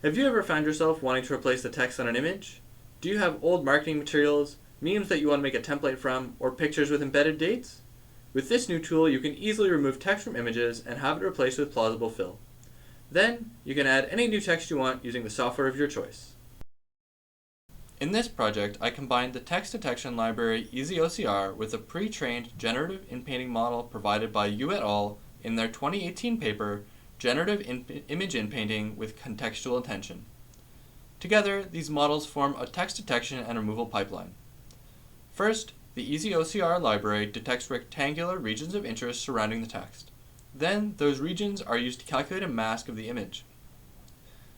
Have you ever found yourself wanting to replace the text on an image? Do you have old marketing materials, memes that you want to make a template from, or pictures with embedded dates? With this new tool, you can easily remove text from images and have it replaced with plausible fill. Then, you can add any new text you want using the software of your choice. In this project, I combined the text detection library EasyOCR with a pre-trained generative inpainting model provided by Yu et al. In their 2018 paper, Generative Image Inpainting with Contextual Attention. Together, these models form a text detection and removal pipeline. First, the EasyOCR library detects rectangular regions of interest surrounding the text. Then, those regions are used to calculate a mask of the image.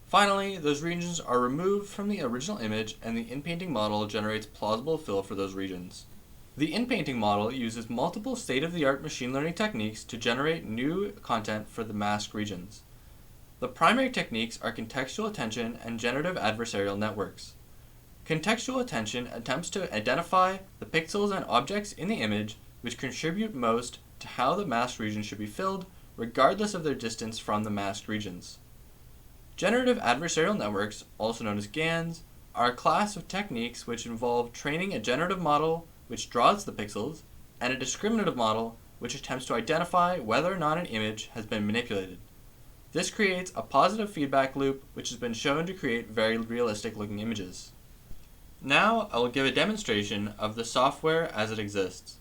Finally, those regions are removed from the original image and the inpainting model generates plausible fill for those regions. The inpainting model uses multiple state-of-the-art machine learning techniques to generate new content for the masked regions. The primary techniques are contextual attention and generative adversarial networks. Contextual attention attempts to identify the pixels and objects in the image which contribute most to how the masked region should be filled, regardless of their distance from the masked regions. Generative adversarial networks, also known as GANs, are a class of techniques which involve training a generative model which draws the pixels, and a discriminative model which attempts to identify whether or not an image has been manipulated. This creates a positive feedback loop which has been shown to create very realistic looking images. Now I will give a demonstration of the software as it exists.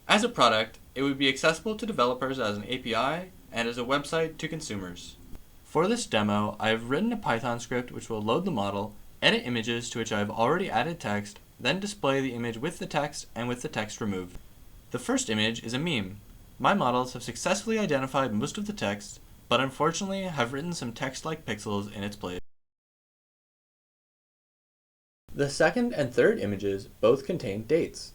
As a product, it would be accessible to developers as an API and as a website to consumers. For this demo, I have written a Python script which will load the model, edit images to which I have already added text, then display the image with the text and with the text removed. The first image is a meme. My models have successfully identified most of the text, but unfortunately have written some text-like pixels in its place. The second and third images both contain dates.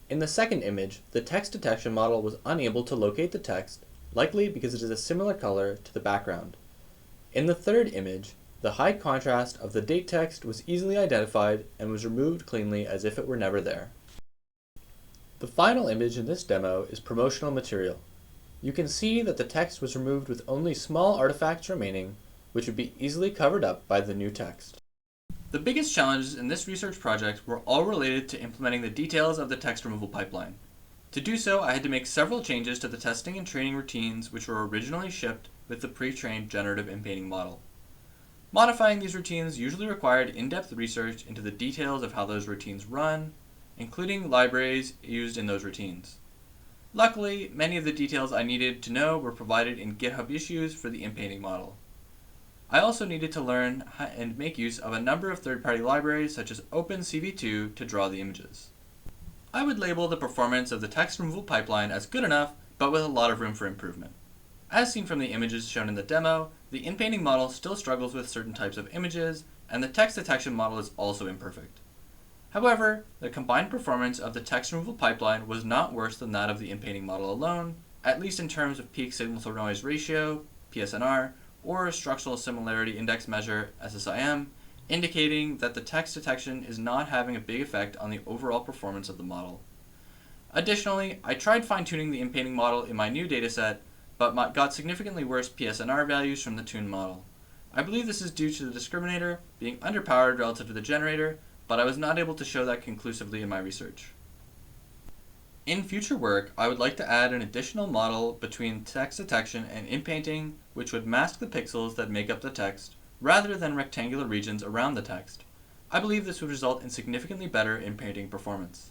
In the second image, the text detection model was unable to locate the text, likely because it is a similar color to the background. In the third image, the high contrast of the date text was easily identified and was removed cleanly as if it were never there. The final image in this demo is promotional material. You can see that the text was removed with only small artifacts remaining, which would be easily covered up by the new text. The biggest challenges in this research project were all related to implementing the details of the text removal pipeline. To do so, I had to make several changes to the testing and training routines which were originally shipped with the pre-trained generative inpainting model. Modifying these routines usually required in-depth research into the details of how those routines run, including libraries used in those routines. Luckily, many of the details I needed to know were provided in GitHub issues for the inpainting model. I also needed to learn and make use of a number of third-party libraries such as OpenCV2 to draw the images. I would label the performance of the text removal pipeline as good enough, but with a lot of room for improvement. As seen from the images shown in the demo, the inpainting model still struggles with certain types of images, and the text detection model is also imperfect. However, the combined performance of the text removal pipeline was not worse than that of the inpainting model alone, at least in terms of peak signal-to-noise ratio, PSNR, or structural similarity index measure, SSIM, indicating that the text detection is not having a big effect on the overall performance of the model. Additionally, I tried fine-tuning the inpainting model in my new dataset, but got significantly worse PSNR values from the tuned model. I believe this is due to the discriminator being underpowered relative to the generator, but I was not able to show that conclusively in my research. In future work, I would like to add an additional model between text detection and inpainting, which would mask the pixels that make up the text, rather than rectangular regions around the text. I believe this would result in significantly better inpainting performance.